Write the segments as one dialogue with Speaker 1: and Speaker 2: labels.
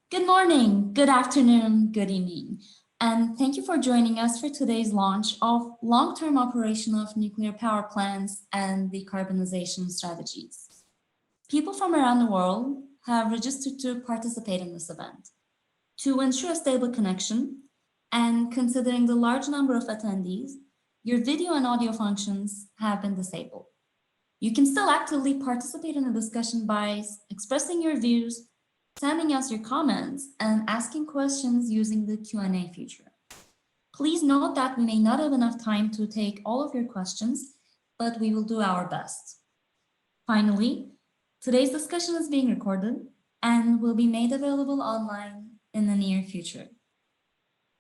Speaker 1: Good morning, good afternoon, good evening, and thank you for joining us for today's launch of long-term operation of nuclear power plants and decarbonization strategies. People from around the world have registered to participate in this event. To ensure a stable connection, and considering the large number of attendees, your video and audio functions have been disabled. You can still actively participate in the discussion by expressing your views, sending us your comments, and asking questions using the Q&A feature. Please note that we may not have enough time to take all of your questions, but we will do our best. Finally, today's discussion is being recorded and will be made available online in the near future.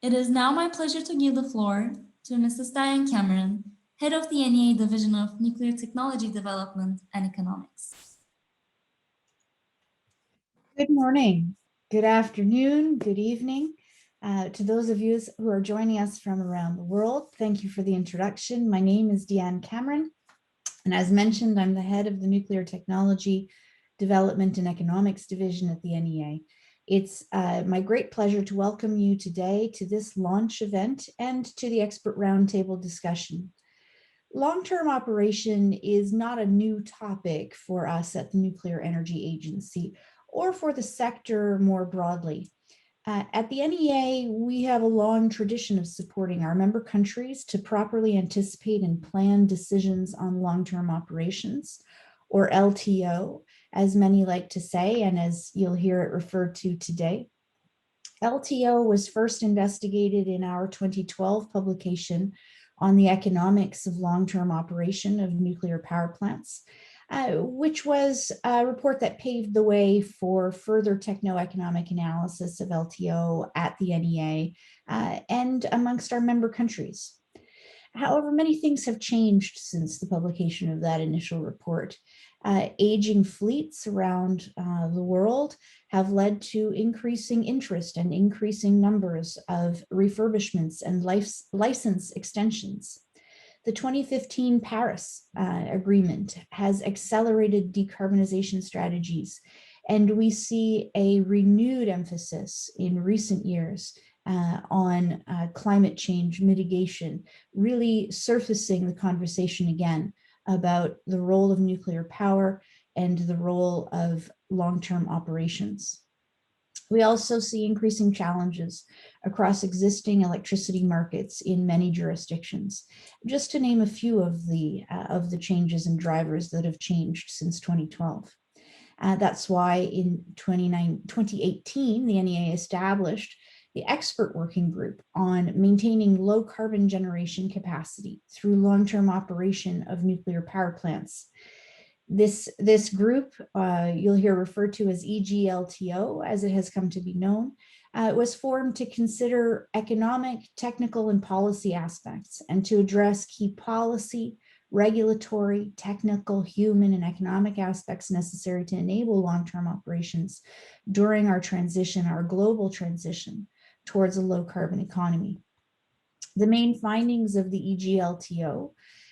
Speaker 1: It is now my pleasure to give the floor to Mrs. Diane Cameron, Head of the NEA Division of Nuclear Technology Development and Economics.
Speaker 2: Good morning, good afternoon, good evening. To those of you who are joining us from around the world, thank you for the introduction. My name is Diane Cameron, and as mentioned, I'm the head of the Nuclear Technology Development and Economics Division at the NEA. It's my great pleasure to welcome you today to this launch event and to the expert roundtable discussion. Long-term operation is not a new topic for us at the Nuclear Energy Agency or for the sector more broadly. At the NEA, we have a long tradition of supporting our member countries to properly anticipate and plan decisions on long-term operations, or LTO, as many like to say, and as you'll hear it referred to today. LTO was first investigated in our 2012 publication on the economics of long-term operation of nuclear power plants, which was a report that paved the way for further techno-economic analysis of LTO at the NEA and amongst our member countries. However, many things have changed since the publication of that initial report. Aging fleets around the world have led to increasing interest and increasing numbers of refurbishments and license extensions. The 2015 Paris Agreement has accelerated decarbonization strategies, and we see a renewed emphasis in recent years on climate change mitigation, really surfacing the conversation again about the role of nuclear power and the role of long-term operations. We also see increasing challenges across existing electricity markets in many jurisdictions, just to name a few of the changes and drivers that have changed since 2012. That's why in 2018, the NEA established the expert working group on maintaining low carbon generation capacity through long-term operation of nuclear power plants. This group, you'll hear referred to as EGLTO, as it has come to be known, was formed to consider economic, technical, and policy aspects and to address key policy, regulatory, technical, human, and economic aspects necessary to enable long-term operations during our transition, our global transition towards a low carbon economy. The main findings of the EGLTO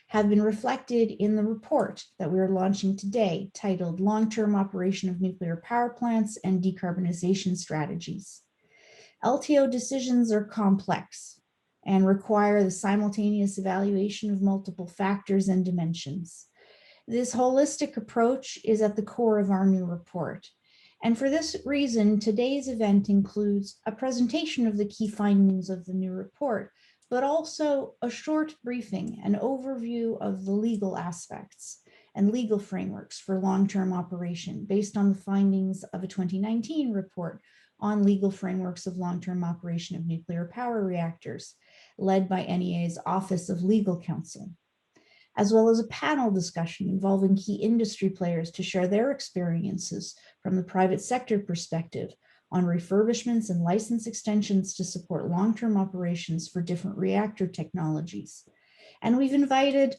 Speaker 2: have been reflected in the report that we are launching today, titled Long-Term Operation of Nuclear Power Plants and Decarbonization Strategies. LTO decisions are complex and require the simultaneous evaluation of multiple factors and dimensions. This holistic approach is at the core of our new report. And for this reason, today's event includes a presentation of the key findings of the new report, but also a short briefing, an overview of the legal aspects and legal frameworks for long-term operation based on the findings of a 2019 report on legal frameworks of long-term operation of nuclear power reactors, led by NEA's Office of Legal Counsel, as well as a panel discussion involving key industry players to share their experiences from the private sector perspective on refurbishments and license extensions to support long-term operations for different reactor technologies. And we've invited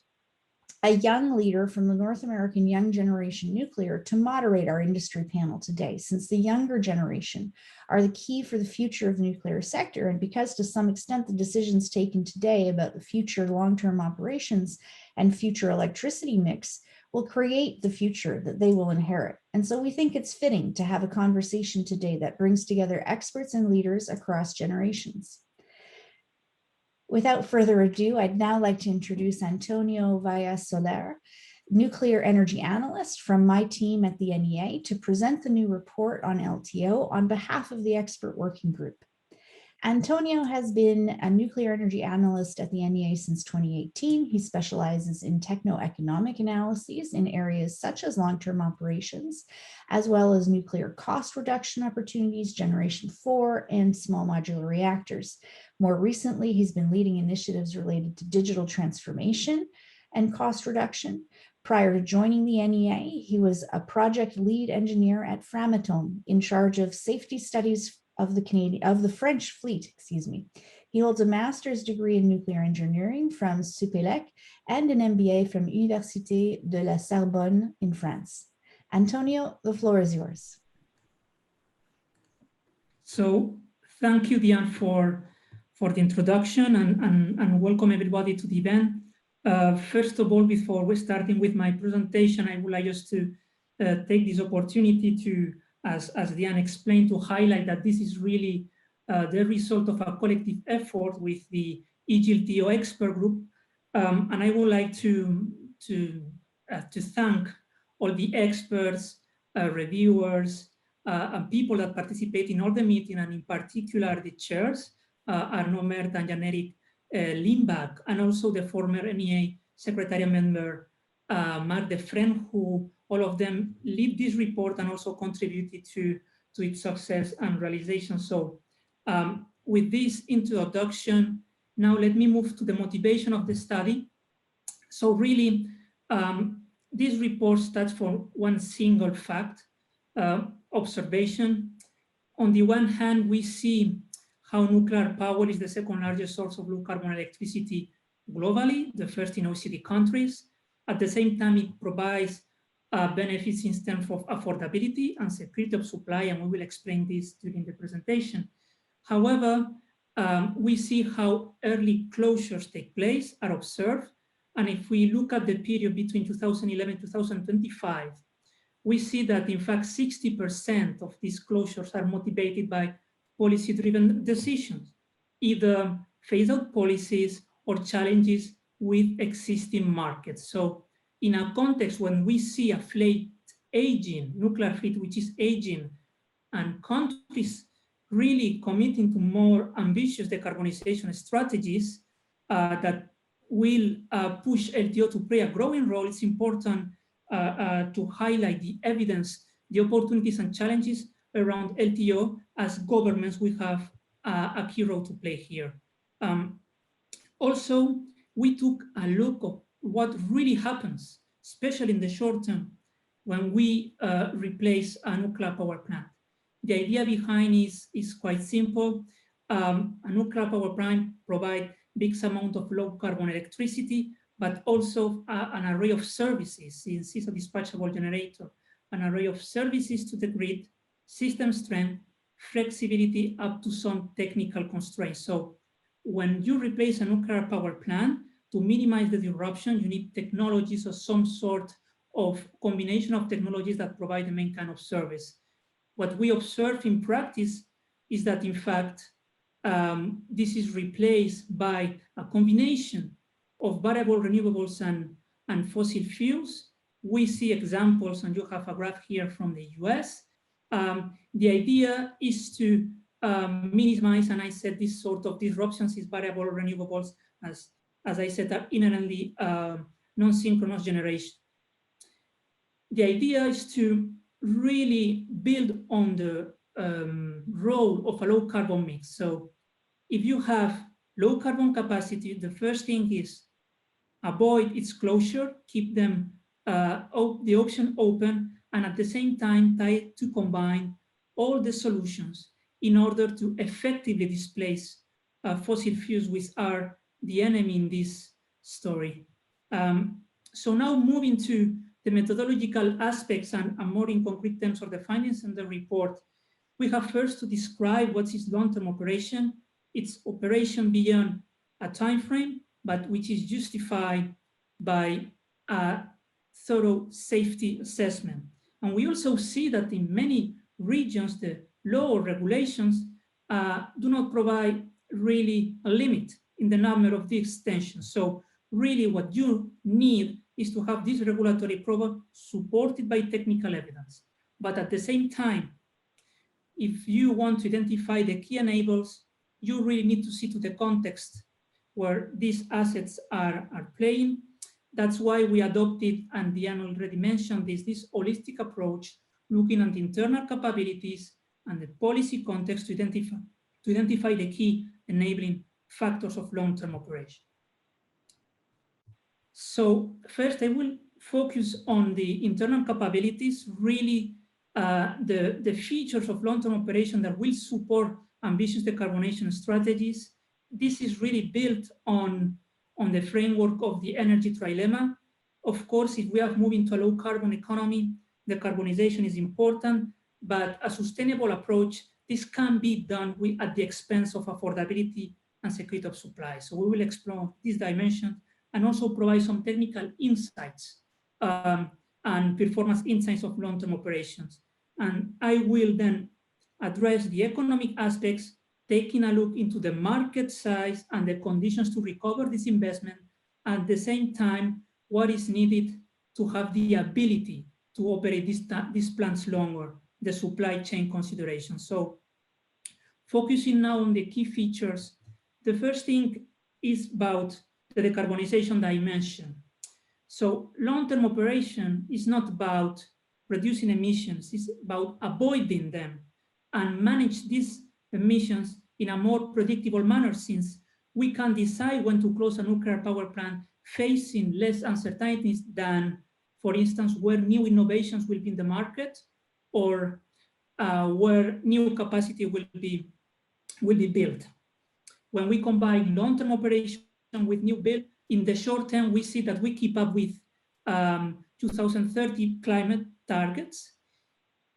Speaker 2: a young leader from the North American Young Generation Nuclear to moderate our industry panel today, since the younger generation are the key for the future of the nuclear sector, and because to some extent the decisions taken today about the future long-term operations and future electricity mix will create the future that they will inherit And so we think it's fitting to have a conversation today that brings together experts and leaders across generations. Without further ado, I'd now like to introduce Antonio Valla-Soler, nuclear energy analyst from my team at the NEA, to present the new report on LTO on behalf of the expert working group. Antonio has been a nuclear energy analyst at the NEA since 2018. He specializes in techno-economic analyses in areas such as long-term operations, as well as nuclear cost reduction opportunities, Generation 4, and small modular reactors. More recently, he's been leading initiatives related to digital transformation and cost reduction. Prior to joining the NEA, he was a project lead engineer at Framatome in charge of safety studies of the French fleet, He holds a master's degree in nuclear engineering from Supélec and an MBA from Université de la Sorbonne in France. Antonio, the floor is yours.
Speaker 3: So thank you, Diane, for the introduction and welcome everybody to the event. First of all, before we're starting with my presentation, I would like just to take this opportunity to, as Diane explained, to highlight that this is really the result of a collective effort with the EGLTO expert group. And I would like to thank all the experts, reviewers, and people that participate in all the meeting, and in particular the chairs, Arnaud Mert and Jan-Erik Lindbach, and also the former NEA Secretariat member, Marc Defresne, who all of them lead this report and also contributed to its success and realization. So with this introduction, now let me move to the motivation of the study. So really, this report starts from one single fact, observation. On the one hand, we see how nuclear power is the second largest source of low carbon electricity globally, the first in OECD countries. At the same time, it provides benefits in terms of affordability and security of supply, and we will explain this during the presentation. However, we see how early closures take place, are observed, and if we look at the period between 2011 and 2025, we see that in fact 60% of these closures are motivated by policy-driven decisions, either phase-out policies or challenges with existing markets. So in a context when we see a fleet aging, nuclear fleet which is aging, and countries really committing to more ambitious decarbonization strategies that will push LTO to play a growing role, it's important to highlight the evidence, the opportunities and challenges around LTO. As governments, we have a key role to play here. Also, we took a look at what really happens, especially in the short term, when we replace a nuclear power plant. The idea behind is quite simple. A nuclear power plant provides big amount of low carbon electricity, but also an array of services, since it's a dispatchable generator, an array of services to the grid, system strength, flexibility up to some technical constraints. So when you replace a nuclear power plant, to minimize the disruption, you need technologies or some sort of combination of technologies that provide the main kind of service. What we observe in practice is that, in fact, this is replaced by a combination of variable renewables and fossil fuels. We see examples, and you have a graph here from the US. The idea is to minimize, and I said this sort of disruptions is variable renewables, as I said, are inherently non-synchronous generation. The idea is to really build on the role of a low carbon mix. So if you have low carbon capacity, the first thing is avoid its closure, keep them the option open, and at the same time try to combine all the solutions in order to effectively displace fossil fuels, which are the enemy in this story. So now moving to the methodological aspects and more in concrete terms of the findings in the report, we have first to describe what is long-term operation. It's operation beyond a time frame, but which is justified by a thorough safety assessment. And we also see that in many regions, the law or regulations do not provide really a limit in the number of the extensions. So really what you need is to have this regulatory program supported by technical evidence. But at the same time, if you want to identify the key enablers, you really need to see to the context where these assets are playing. That's why we adopted, and Diane already mentioned this holistic approach, looking at the internal capabilities and the policy context to identify the key enabling factors of long-term operation. So first, I will focus on the internal capabilities, really the features of long-term operation that will support ambitious decarbonization strategies. This is really built on the framework of the energy trilemma. Of course, if we are moving to a low carbon economy, decarbonization is important, but a sustainable approach, this can be done at the expense of affordability and security of supply. So we will explore this dimension and also provide some technical insights and performance insights of long-term operations. And I will then address the economic aspects, taking a look into the market size and the conditions to recover this investment. At the same time, what is needed to have the ability to operate these plants longer, the supply chain considerations. So focusing now on the key features, the first thing is about the decarbonization dimension. So long-term operation is not about reducing emissions, it's about avoiding them and manage these emissions in a more predictable manner, since we can decide when to close a nuclear power plant facing less uncertainties than, for instance, where new innovations will be in the market or where new capacity will be built. When we combine long-term operation with new build, in the short term, we see that we keep up with 2030 climate targets.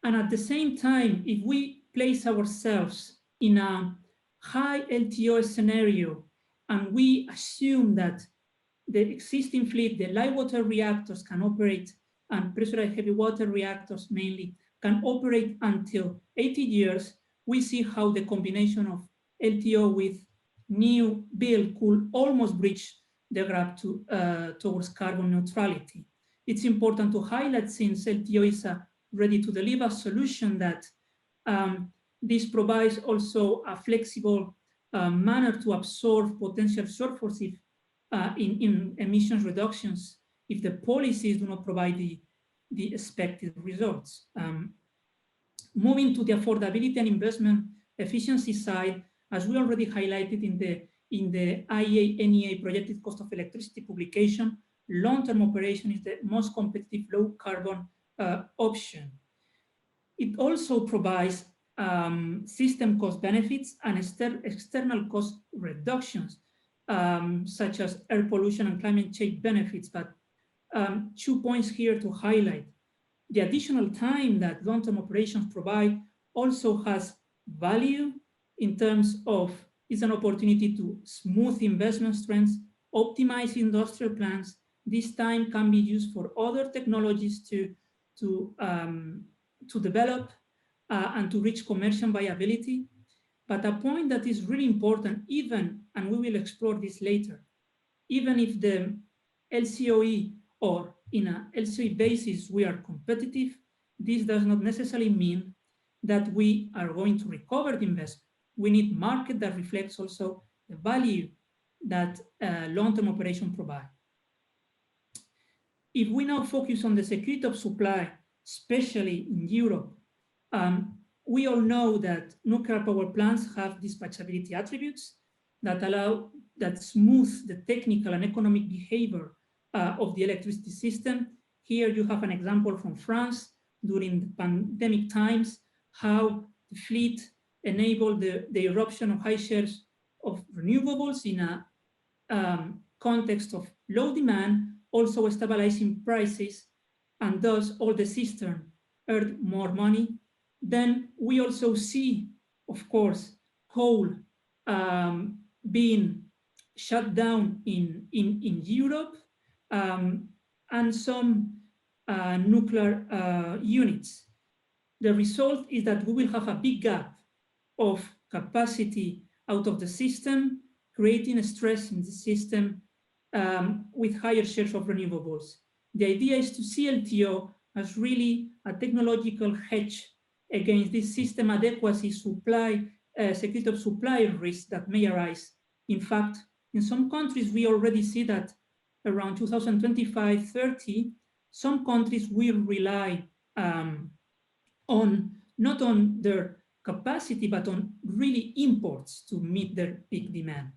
Speaker 3: And at the same time, if we place ourselves in a high LTO scenario, and we assume that the existing fleet, the light water reactors can operate, and pressurized heavy water reactors mainly, can operate until 80 years, we see how the combination of LTO with new build could almost bridge the gap towards carbon neutrality. It's important to highlight, since LTO is a ready-to-deliver solution, that this provides also a flexible manner to absorb potential shortfalls in emissions reductions if the policies do not provide the expected results. Moving to the affordability and investment efficiency side, as we already highlighted in the IEA-NEA projected cost of electricity publication, long-term operation is the most competitive low-carbon option. It also provides system cost benefits and external cost reductions, such as air pollution and climate change benefits. But 2 points here to highlight. The additional time that long-term operations provide also has value in terms of it's an opportunity to smooth investment trends, optimize industrial plans. This time can be used for other technologies to develop and to reach commercial viability. But a point that is really important, even, and we will explore this later, even if the LCOE or in a LCOE basis we are competitive, this does not necessarily mean that we are going to recover the investment. We need market that reflects also the value that long-term operation provide. If we now focus on the security of supply, especially in Europe, we all know that nuclear power plants have dispatchability attributes that smooth the technical and economic behavior of the electricity system. Here you have an example from France during the pandemic times, how the fleet enabled the eruption of high shares of renewables in a context of low demand, also stabilizing prices, and thus all the system earned more money. Then we also see, of course, coal being shut down in Europe, and some nuclear units. The result is that we will have a big gap of capacity out of the system, creating a stress in the system with higher shares of renewables. The idea is to see LTO as really a technological hedge against this system adequacy supply, security of supply risk that may arise. In fact, in some countries, we already see that around 2025-30, some countries will rely on not on their capacity, but on really imports to meet their peak demand.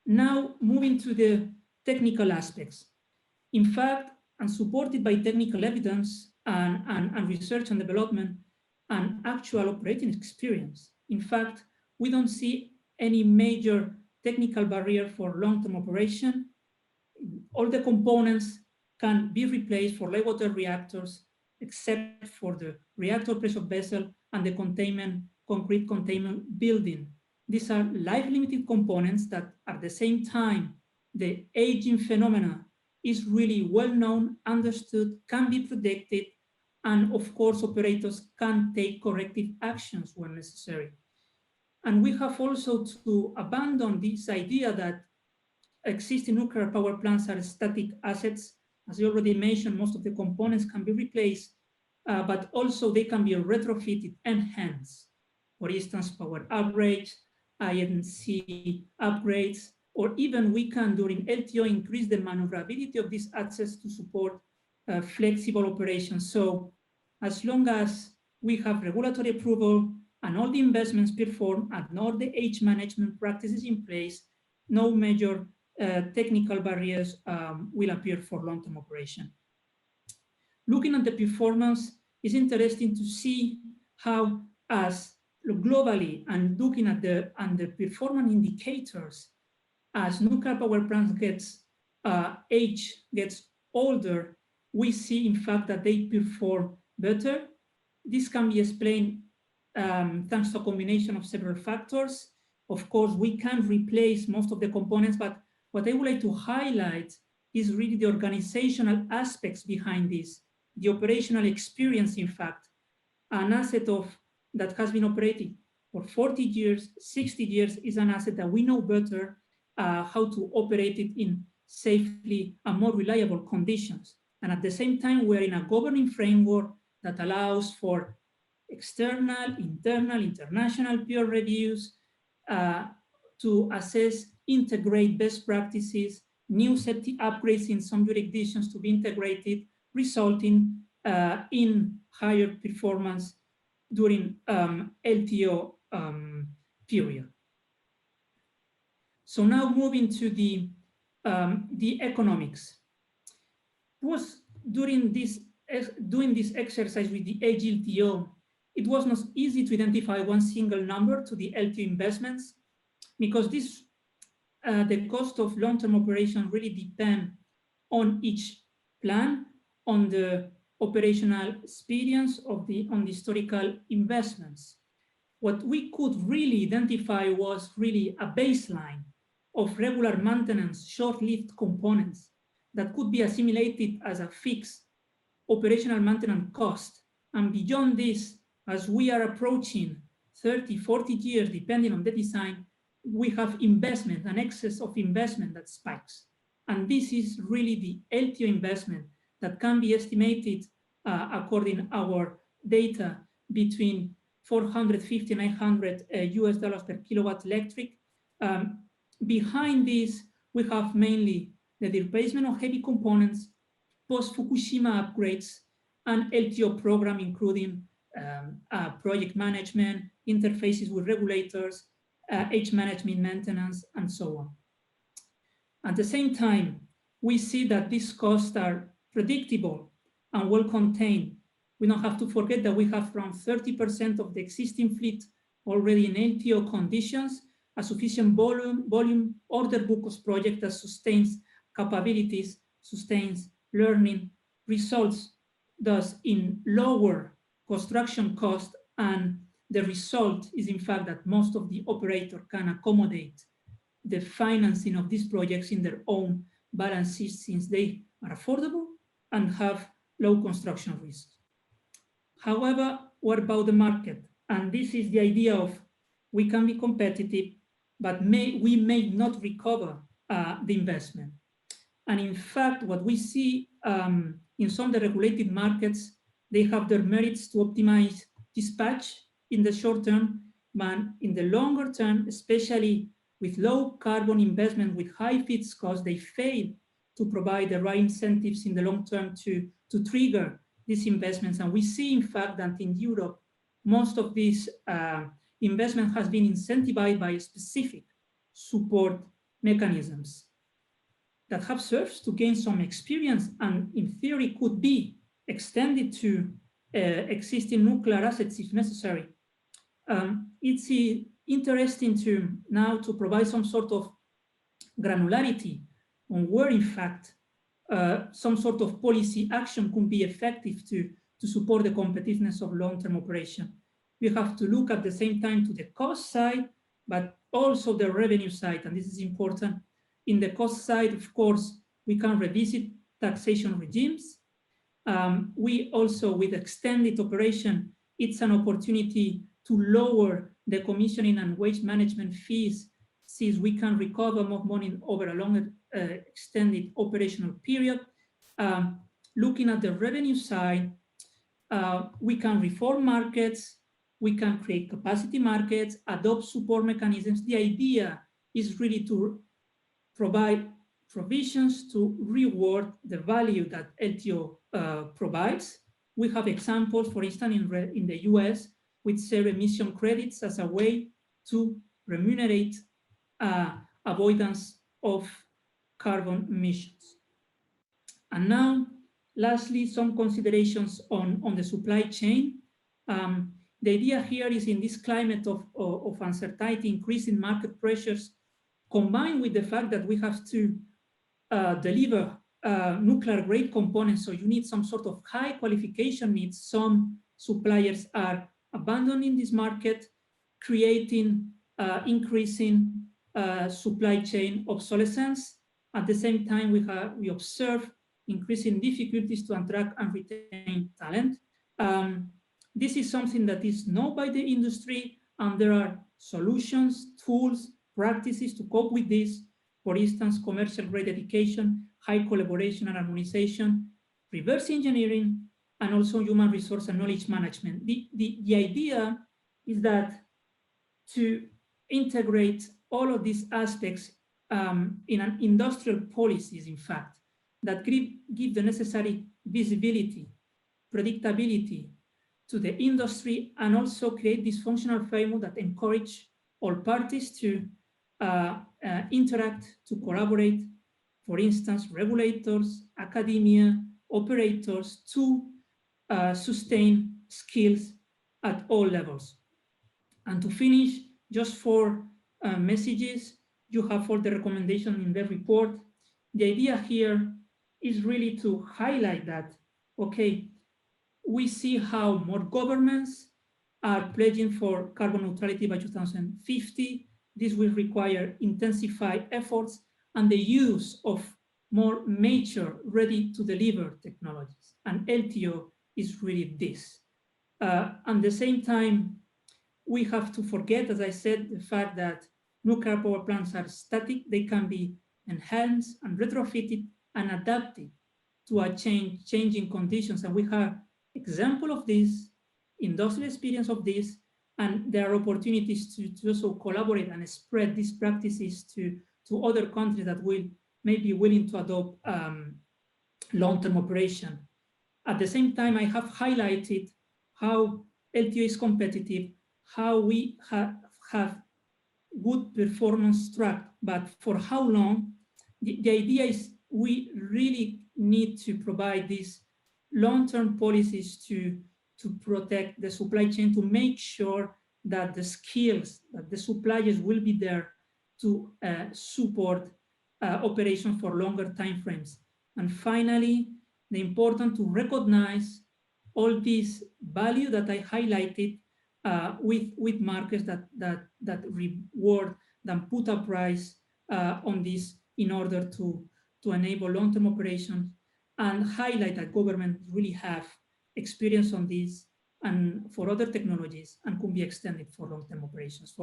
Speaker 3: Now, moving to the technical aspects. In fact, and supported by technical evidence and research and development and actual operating experience, in fact, we don't see any major technical barrier for long-term operation. All the components can be replaced for light water reactors, except for the reactor pressure vessel and the concrete containment building. These are life-limited components that at the same time, the aging phenomena is really well-known, understood, can be predicted, and of course, operators can take corrective actions when necessary. And we have also to abandon this idea that existing nuclear power plants are static assets. As I already mentioned, most of the components can be replaced, but also they can be retrofitted, enhanced. For instance, power upgrades, INC upgrades, or even we can, during LTO, increase the maneuverability of these assets to support flexible operations. So as long as we have regulatory approval and all the investments performed and all the age management practices in place, no major technical barriers will appear for long-term operation. Looking at the performance, it's interesting to see how, as globally, and looking at the performance indicators, as nuclear power plants gets older, we see in fact that they perform better. This can be explained thanks to a combination of several factors. Of course, we can replace most of the components, but what I would like to highlight is really the organizational aspects behind this, the operational experience, in fact. An asset that has been operating for 40 years, 60 years is an asset that we know better how to operate it in safely and more reliable conditions. And at the same time, we're in a governing framework that allows for external, internal, international peer reviews to assess, integrate best practices, new safety upgrades in some jurisdictions to be integrated, resulting in higher performance during LTO period. So now moving to the economics. It was doing this exercise with the LTO, it was not easy to identify one single number to the LTO investments, because the cost of long-term operation really depend on each plan, on the operational experience on the historical investments. What we could really identify was really a baseline of regular maintenance, short-lived components that could be assimilated as a fixed operational maintenance cost. And beyond this, as we are approaching 30, 40 years, depending on the design, we have investment, an excess of investment that spikes. And this is really the LTO investment that can be estimated, according to our data, between 450 and 900 US dollars per kilowatt electric. Behind this, we have mainly the replacement of heavy components, post-Fukushima upgrades, and LTO program, including project management, interfaces with regulators, age management, maintenance, and so on. At the same time, we see that these costs are predictable and well contained. We don't have to forget that we have around 30% of the existing fleet already in LTO conditions, a sufficient volume order book of project that sustains capabilities, sustains learning, results thus in lower construction cost, and the result is in fact that most of the operator can accommodate the financing of these projects in their own balance sheet, since they are affordable and have low construction risk. However, what about the market? And this is the idea of we can be competitive, but we may not recover the investment. And in fact, what we see in some of the regulated markets, they have their merits to optimize dispatch in the short term, but in the longer term, especially with low carbon investment with high fixed costs, they fail to provide the right incentives in the long term to trigger these investments. And we see, in fact, that in Europe, most of this investment has been incentivized by specific support mechanisms that have served to gain some experience and in theory could be extended to existing nuclear assets if necessary. It's interesting to now to provide some sort of granularity on where in fact some sort of policy action could be effective to support the competitiveness of long-term operation. We have to look at the same time to the cost side, but also the revenue side, and this is important. In the cost side, of course, we can revisit taxation regimes. We also, with extended operation, it's an opportunity to lower the commissioning and waste management fees, since we can recover more money over a longer extended operational period. Looking at the revenue side, we can reform markets, we can create capacity markets, adopt support mechanisms. The idea is really to provide provisions to reward the value that LTO provides. We have examples, for instance, in the US, with zero emission credits as a way to remunerate avoidance of carbon emissions. And now, lastly, some considerations on the supply chain. The idea here is in this climate of uncertainty, increasing market pressures, combined with the fact that we have to deliver nuclear grade components, so you need some sort of high qualification needs. Some suppliers are abandoning this market, creating, increasing supply chain obsolescence. At the same time, we observe increasing difficulties to attract and retain talent. This is something that is known by the industry, and there are solutions, tools, practices to cope with this. For instance, commercial grade education, high collaboration and harmonization, reverse engineering, and also human resource and knowledge management. The idea is that to integrate all of these aspects in an industrial policies, in fact, that give the necessary visibility, predictability to the industry, and also create this functional framework that encourage all parties to interact, to collaborate, for instance, regulators, academia, operators, to sustain skills at all levels. And to finish, just 4 messages. You have all the recommendations in the report. The idea here is really to highlight that, okay, we see how more governments are pledging for carbon neutrality by 2050. This will require intensified efforts and the use of more mature, ready-to-deliver technologies. And LTO is really this. At the same time, we have to forget, as I said, the fact that nuclear power plants are static. They can be enhanced and retrofitted and adapted to a changing conditions. And we have example of this, industrial experience of this, and there are opportunities to also collaborate and spread these practices to other countries that may be willing to adopt long-term operation. At the same time, I have highlighted how LTO is competitive, how we have good performance track, but for how long? The idea is we really need to provide these long-term policies to protect the supply chain, to make sure that the skills, that the suppliers will be there to support operations for longer timeframes. And finally, the important to recognize all this value that I highlighted with markets that reward, that put a price on this in order to enable long-term operations and highlight that governments really have experience on this and for other technologies and could be extended for long-term operations.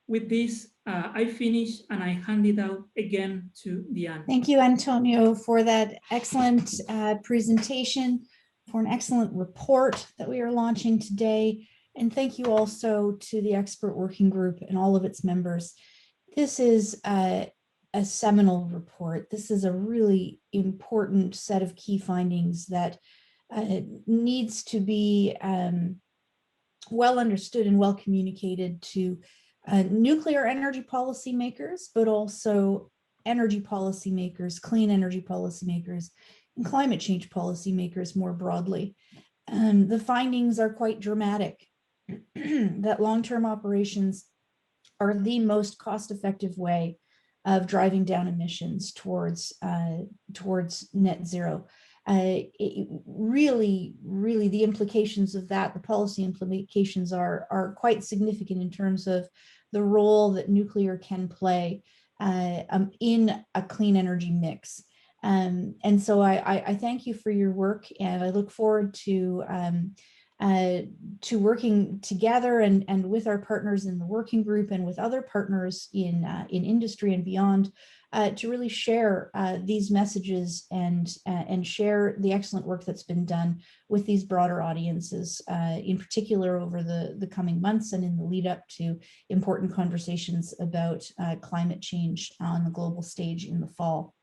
Speaker 3: With this, I finish and I hand it out again to Diane.
Speaker 2: Thank you, Antonio, for that excellent presentation, for an excellent report that we are launching today. And thank you also to the expert working group and all of its members. This is a seminal report. This is a really important set of key findings that needs to be well understood and well communicated to nuclear energy policymakers, but also energy policymakers, clean energy policymakers, and climate change policymakers more broadly. The findings are quite dramatic, that long-term operations are the most cost-effective way of driving down emissions towards net zero. Really, the implications of that, the policy implications are quite significant in terms of the role that nuclear can play in a clean energy mix. And so I thank you for your work, and I look forward to working together and with our partners in the working group and with other partners in industry and beyond to really share these messages and share the excellent work that's been done with these broader audiences, in particular over the coming months and in the lead up to important conversations about climate change on the global stage in the fall.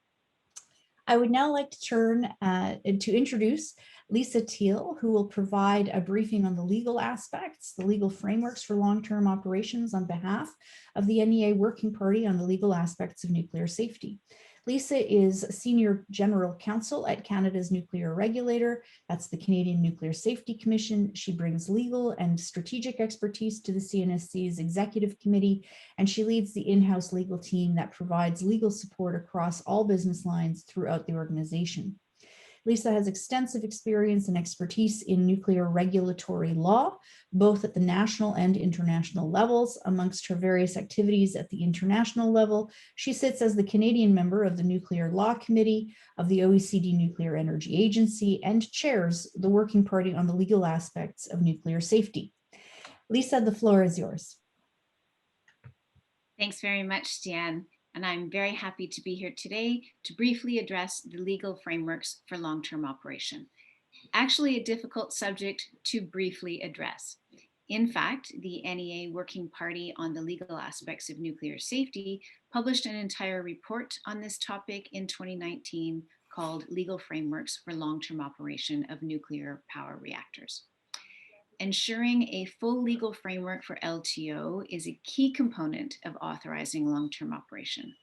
Speaker 2: I would now like to turn to introduce Lisa Teal, who will provide a briefing on the legal aspects, the legal frameworks for long-term operations on behalf of the NEA Working Party on the legal aspects of nuclear safety. Lisa is Senior General Counsel at Canada's nuclear regulator. That's the Canadian Nuclear Safety Commission. She brings legal and strategic expertise to the CNSC's Executive Committee, and she leads the in-house legal team that provides legal support across all business lines throughout the organization. Lisa has extensive experience and expertise in nuclear regulatory law, both at the national and international levels. Amongst her various activities at the international level, she sits as the Canadian member of the Nuclear Law Committee of the OECD Nuclear Energy Agency and chairs the Working Party on the legal aspects of nuclear safety. Lisa, the floor is yours.
Speaker 4: Thanks very much, Diane. And I'm very happy to be here today to briefly address the legal frameworks for long-term operation. Actually, a difficult subject to briefly address. In fact, the NEA Working Party on the legal aspects of nuclear safety published an entire report on this topic in 2019 called Legal Frameworks for Long-Term Operation of Nuclear Power Reactors. Ensuring a full legal framework for LTO is a key component of authorizing long-term operation.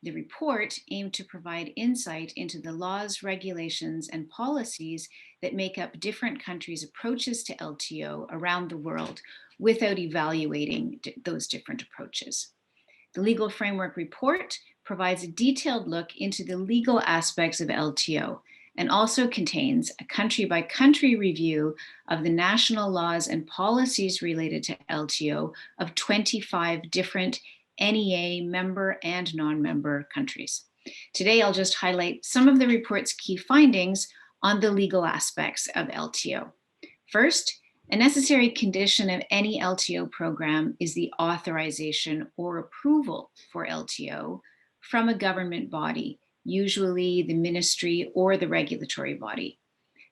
Speaker 4: The report aimed to provide insight into the laws, regulations, and policies that make up different countries' approaches to LTO around the world without evaluating those different approaches. The Legal Framework report provides a detailed look into the legal aspects of LTO, and also contains a country-by-country review of the national laws and policies related to LTO of 25 different NEA member and non-member countries. Today, I'll just highlight some of the report's key findings on the legal aspects of LTO. First, a necessary condition of any LTO program is the authorization or approval for LTO from a government body, usually the ministry or the regulatory body.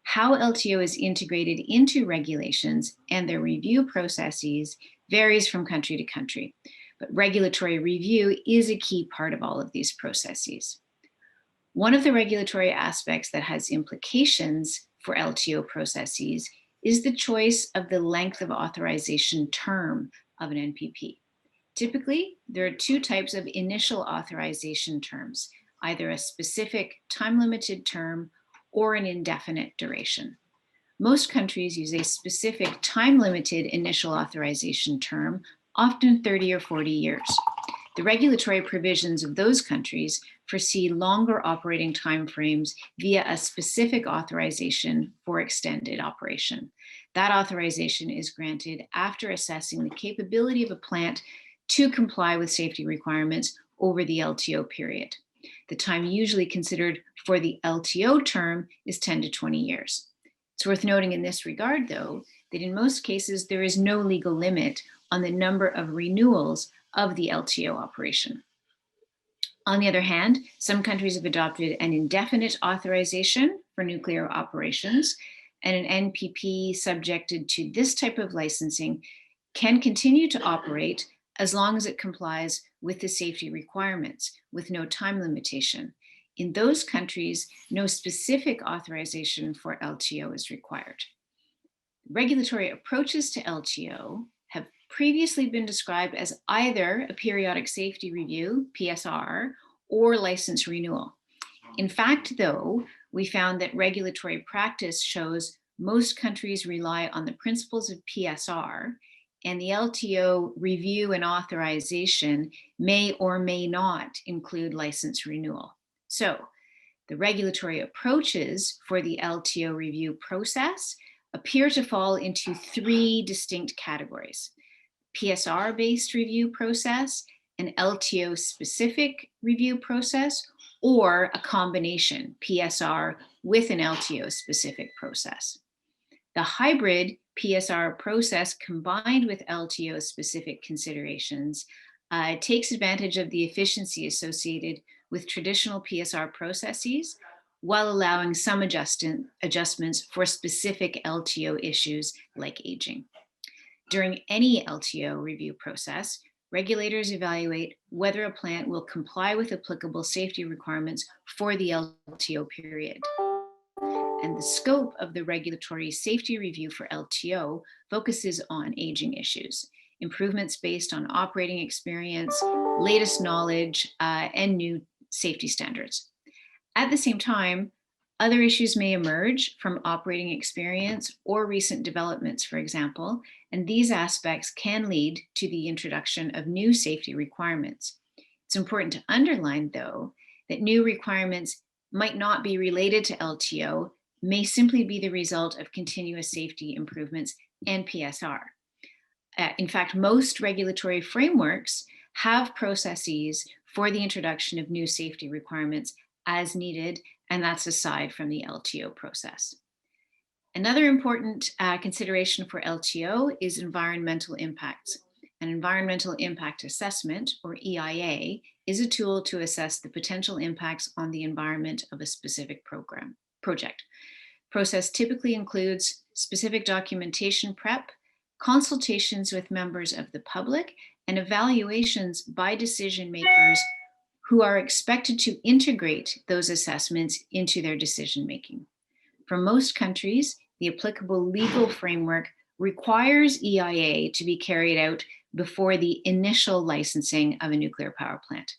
Speaker 4: How LTO is integrated into regulations and their review processes varies from country to country, but regulatory review is a key part of all of these processes. One of the regulatory aspects that has implications for LTO processes is the choice of the length of authorization term of an NPP. Typically, there are two types of initial authorization terms, either a specific time-limited term or an indefinite duration. Most countries use a specific time-limited initial authorization term, often 30 or 40 years. The regulatory provisions of those countries foresee longer operating timeframes via a specific authorization for extended operation. That authorization is granted after assessing the capability of a plant to comply with safety requirements over the LTO period. The time usually considered for the LTO term is 10 to 20 years. It's worth noting in this regard, though, that in most cases, there is no legal limit on the number of renewals of the LTO operation. On the other hand, some countries have adopted an indefinite authorization for nuclear operations, and an NPP subjected to this type of licensing can continue to operate as long as it complies with the safety requirements with no time limitation. In those countries, no specific authorization for LTO is required. Regulatory approaches to LTO have previously been described as either a periodic safety review, PSR, or license renewal. In fact, though, we found that regulatory practice shows most countries rely on the principles of PSR, and the LTO review and authorization may or may not include license renewal. So the regulatory approaches for the LTO review process appear to fall into three distinct categories: PSR-based review process, an LTO-specific review process, or a combination, PSR with an LTO-specific process. The hybrid PSR process combined with LTO-specific considerations takes advantage of the efficiency associated with traditional PSR processes while allowing some adjustments for specific LTO issues like aging. During any LTO review process, regulators evaluate whether a plant will comply with applicable safety requirements for the LTO period. And the scope of the regulatory safety review for LTO focuses on aging issues, improvements based on operating experience, latest knowledge, and new safety standards. At the same time, other issues may emerge from operating experience or recent developments, for example, and these aspects can lead to the introduction of new safety requirements. It's important to underline, though, that new requirements might not be related to LTO, may simply be the result of continuous safety improvements and PSR. In fact, most regulatory frameworks have processes for the introduction of new safety requirements as needed, and that's aside from the LTO process. Another important consideration for LTO is environmental impacts. An environmental impact assessment, or EIA, is a tool to assess the potential impacts on the environment of a specific project. Process typically includes specific documentation prep, consultations with members of the public, and evaluations by decision makers who are expected to integrate those assessments into their decision making. For most countries, the applicable legal framework requires EIA to be carried out before the initial licensing of a nuclear power plant.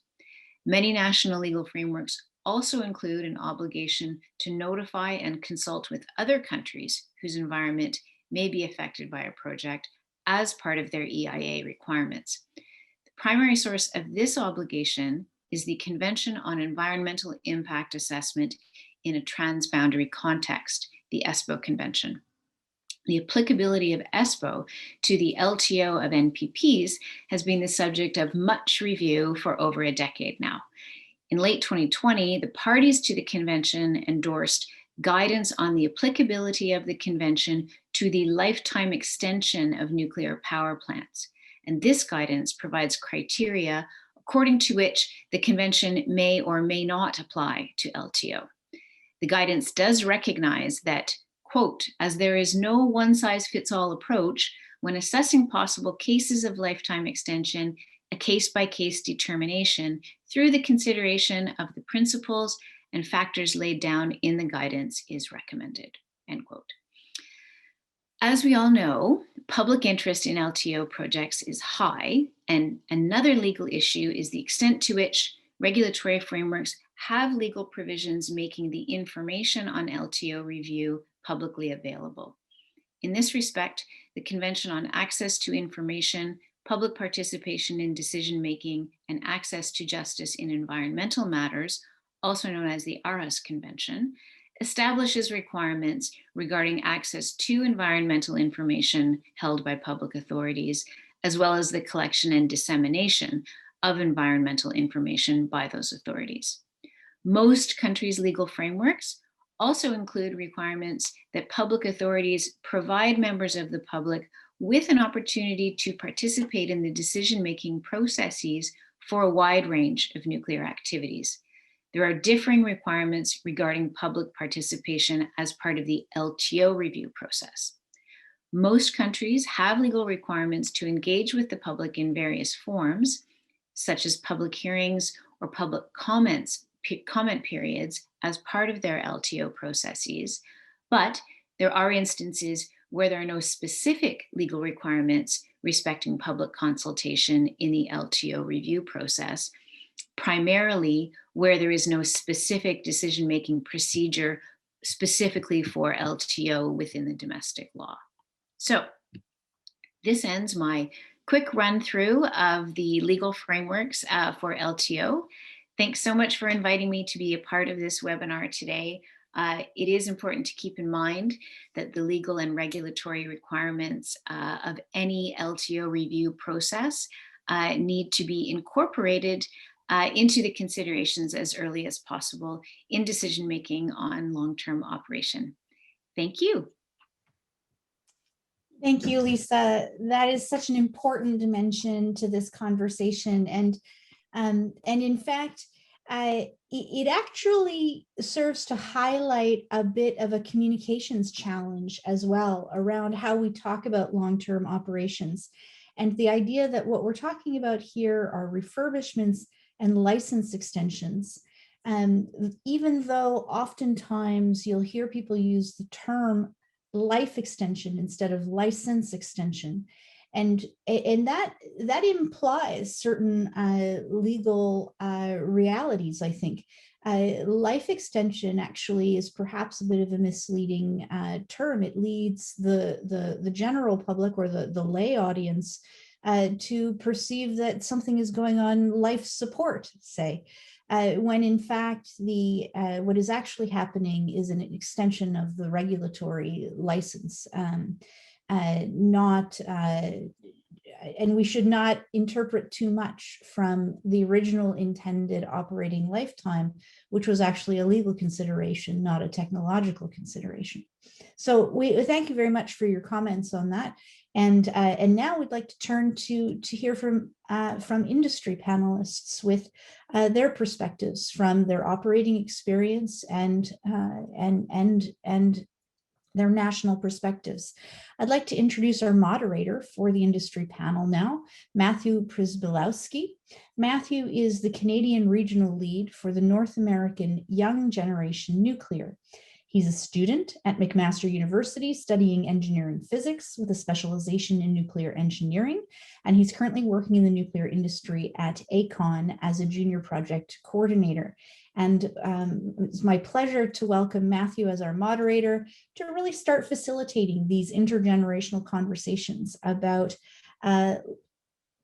Speaker 4: Many national legal frameworks also include an obligation to notify and consult with other countries whose environment may be affected by a project as part of their EIA requirements. The primary source of this obligation is the Convention on Environmental Impact Assessment in a Transboundary Context, the Espo Convention. The applicability of Espo to the LTO of NPPs has been the subject of much review for over a decade now. In late 2020, the parties to the convention endorsed guidance on the applicability of the convention to the lifetime extension of nuclear power plants. And this guidance provides criteria according to which the convention may or may not apply to LTO. The guidance does recognize that, quote, as there is no one-size-fits-all approach when assessing possible cases of lifetime extension, a case-by-case determination through the consideration of the principles and factors laid down in the guidance is recommended, end quote. As we all know, public interest in LTO projects is high, and another legal issue is the extent to which regulatory frameworks have legal provisions making the information on LTO review publicly available. In this respect, the Convention on Access to Information, Public Participation in Decision-Making, and Access to Justice in Environmental Matters, also known as the Aarhus Convention, establishes requirements regarding access to environmental information held by public authorities, as well as the collection and dissemination of environmental information by those authorities. Most countries' legal frameworks also include requirements that public authorities provide members of the public with an opportunity to participate in the decision-making processes for a wide range of nuclear activities. There are differing requirements regarding public participation as part of the LTO review process. Most countries have legal requirements to engage with the public in various forms, such as public hearings or public comment periods as part of their LTO processes, but there are instances where there are no specific legal requirements respecting public consultation in the LTO review process, primarily where there is no specific decision-making procedure specifically for LTO within the domestic law. So this ends my quick run through of the legal frameworks for LTO. Thanks so much for inviting me to be a part of this webinar today. It is important to keep in mind that the legal and regulatory requirements of any LTO review process need to be incorporated into the considerations as early as possible in decision-making on long-term operation. Thank you.
Speaker 2: Thank you, Lisa. That is such an important dimension to this conversation. And in fact, it actually serves to highlight a bit of a communications challenge as well around how we talk about long-term operations. And the idea that what we're talking about here are refurbishments and license extensions. Even though oftentimes you'll hear people use the term life extension instead of license extension. And that implies certain legal realities, I think. Life extension actually is perhaps a bit of a misleading term. It leads the general public or the lay audience to perceive that something is going on life support, say. When in fact what is actually happening is an extension of the regulatory license, and we should not interpret too much from the original intended operating lifetime, which was actually a legal consideration, not a technological consideration. So we thank you very much for your comments on that. And now we'd like to turn to hear from industry panelists with their perspectives from their operating experience and their national perspectives. I'd like to introduce our moderator for the industry panel now, Matthew Prizmilowski. Matthew is the Canadian regional lead for the North American Young Generation Nuclear. He's a student at McMaster University studying engineering physics with a specialization in nuclear engineering, and he's currently working in the nuclear industry at AECON as a junior project coordinator. And it's my pleasure to welcome Matthew as our moderator to really start facilitating these intergenerational conversations about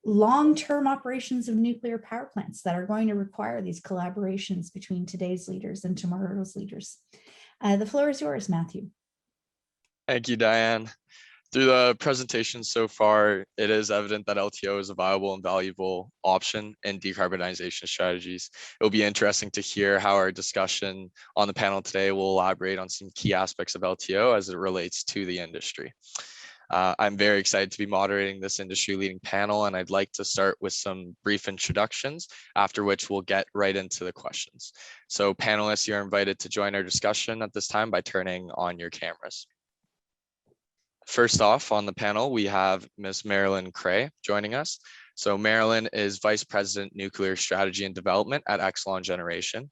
Speaker 2: long-term operations of nuclear power plants that are going to require these collaborations between today's leaders and tomorrow's leaders. The floor is yours, Matthew.
Speaker 5: Thank you, Diane. Through the presentation so far, it is evident that LTO is a viable and valuable option in decarbonization strategies. It will be interesting to hear how our discussion on the panel today will elaborate on some key aspects of LTO as it relates to the industry. I'm very excited to be moderating this industry leading panel, and I'd like to start with some brief introductions, after which we'll get right into the questions. So panelists, you're invited to join our discussion at this time by turning on your cameras. First off on the panel, we have Ms. Marilyn Cray joining us. So Marilyn is Vice President, Nuclear Strategy and Development at Exelon Generation.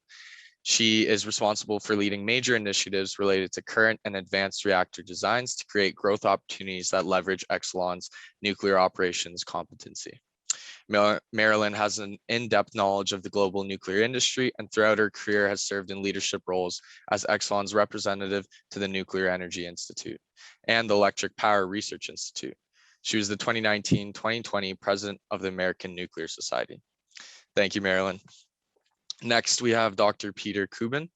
Speaker 5: She is responsible for leading major initiatives related to current and advanced reactor designs to create growth opportunities that leverage Exelon's nuclear operations competency. Marilyn has an in-depth knowledge of the global nuclear industry, and throughout her career has served in leadership roles as Exelon's representative to the Nuclear Energy Institute and the Electric Power Research Institute. She was the 2019-2020 president of the American Nuclear Society. Thank you, Marilyn. Next, we have Dr. Peter Kubin.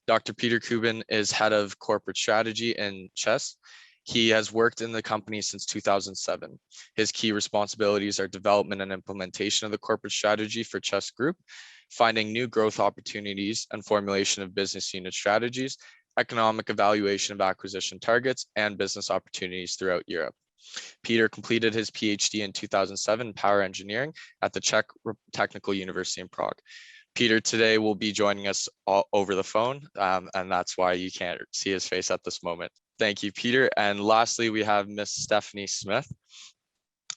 Speaker 5: Dr. Peter Kubin is head of corporate strategy in CHESS. He has worked in the company since 2007. His key responsibilities are development and implementation of the corporate strategy for Chess Group, finding new growth opportunities and formulation of business unit strategies, economic evaluation of acquisition targets, and business opportunities throughout Europe. Peter completed his PhD in 2007 in power engineering at the Czech Technical University in Prague. Peter today will be joining us over the phone, and that's why you can't see his face at this moment. Thank you, Peter. And lastly, we have Miss Stephanie Smith.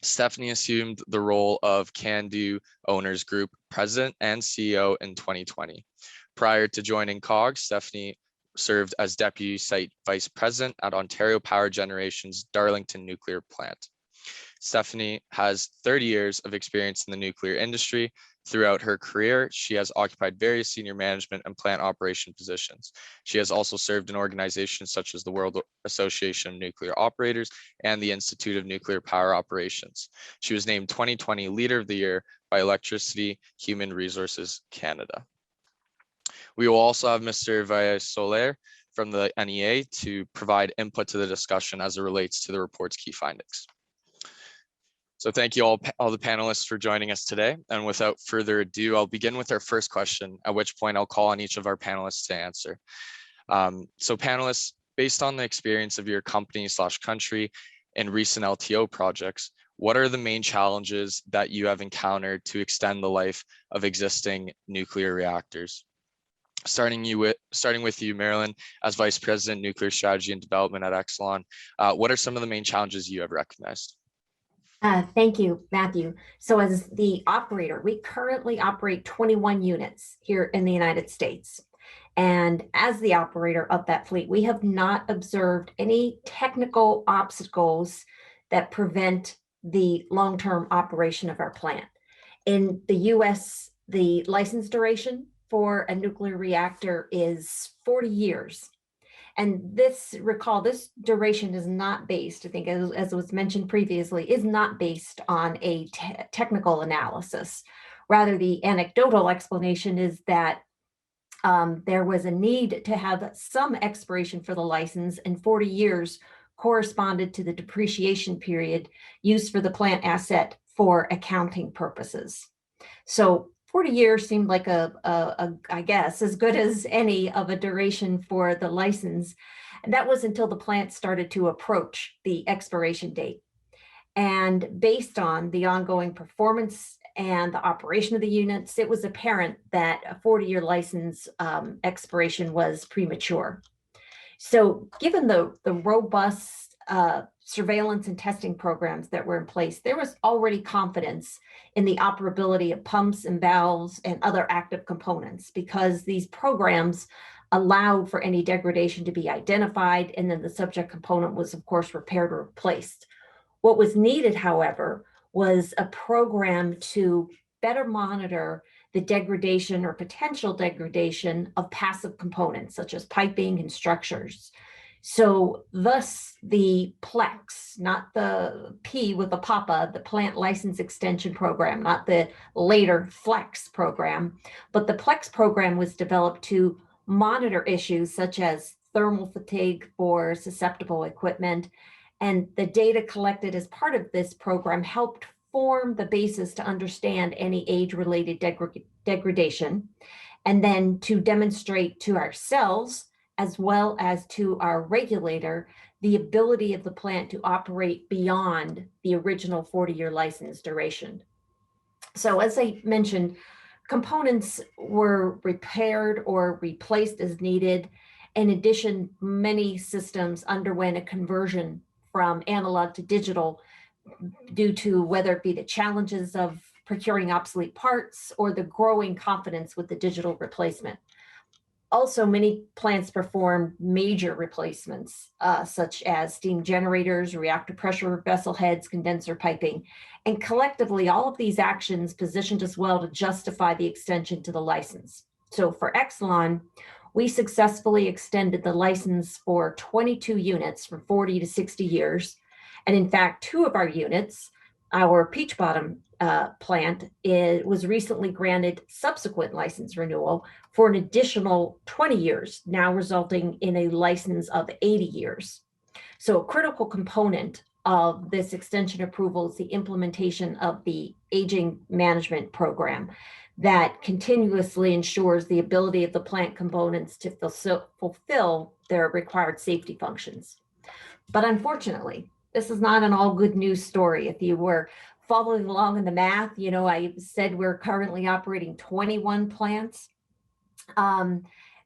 Speaker 5: Stephanie assumed the role of Can-Do Owners Group President and CEO in 2020. Prior to joining COG, Stephanie served as Deputy Site Vice President at Ontario Power Generation's Darlington Nuclear Plant. Stephanie has 30 years of experience in the nuclear industry. Throughout her career, she has occupied various senior management and plant operation positions. She has also served in organizations such as the World Association of Nuclear Operators and the Institute of Nuclear Power Operations. She was named 2020 Leader of the Year by Electricity Human Resources Canada. We will also have Mr. Vallée-Soler from the NEA to provide input to the discussion as it relates to the report's key findings. So thank you all the panelists for joining us today. And without further ado, I'll begin with our first question, at which point I'll call on each of our panelists to answer. So panelists, based on the experience of your company/country in recent LTO projects, what are the main challenges that you have encountered to extend the life of existing nuclear reactors? Starting with you, Marilyn, as Vice President, Nuclear Strategy and Development at Exelon, what are some of the main challenges you have recognized?
Speaker 6: Thank you, Matthew. So as the operator, we currently operate 21 units here in the United States. And as the operator of that fleet, we have not observed any technical obstacles that prevent the long-term operation of our plant. In the US, the license duration for a nuclear reactor is 40 years. And this duration is not based, I think, as was mentioned previously, is not based on a technical analysis. Rather, the anecdotal explanation is that there was a need to have some expiration for the license, and 40 years corresponded to the depreciation period used for the plant asset for accounting purposes. So 40 years seemed like I guess, as good as any of a duration for the license. And that was until the plant started to approach the expiration date. And based on the ongoing performance and the operation of the units, it was apparent that a 40-year license expiration was premature. So given the robust surveillance and testing programs that were in place, there was already confidence in the operability of pumps and valves and other active components, because these programs allowed for any degradation to be identified, and then the subject component was, of course, repaired or replaced. What was needed, however, was a program to better monitor the degradation or potential degradation of passive components, such as piping and structures. So thus the PLEX, not the P with the Papa, the Plant License Extension Program, not the later FLEX program, but the PLEX program was developed to monitor issues such as thermal fatigue for susceptible equipment. And the data collected as part of this program helped form the basis to understand any age-related degradation, and then to demonstrate to ourselves as well as to our regulator the ability of the plant to operate beyond the original 40-year license duration. So as I mentioned, components were repaired or replaced as needed. In addition, many systems underwent a conversion from analog to digital due to whether it be the challenges of procuring obsolete parts or the growing confidence with the digital replacement. Also, many plants performed major replacements, such as steam generators, reactor pressure vessel heads, condenser piping, and collectively, all of these actions positioned us well to justify the extension to the license. So for Exelon, we successfully extended the license for 22 units from 40 to 60 years. And in fact, 2 of our units, our Peach Bottom plant, was recently granted subsequent license renewal for an additional 20 years, now resulting in a license of 80 years. So a critical component of this extension approval is the implementation of the aging management program that continuously ensures the ability of the plant components to fulfill their required safety functions. But unfortunately, this is not an all good news story. If you were following along in the math, you know, I said we're currently operating 21 plants.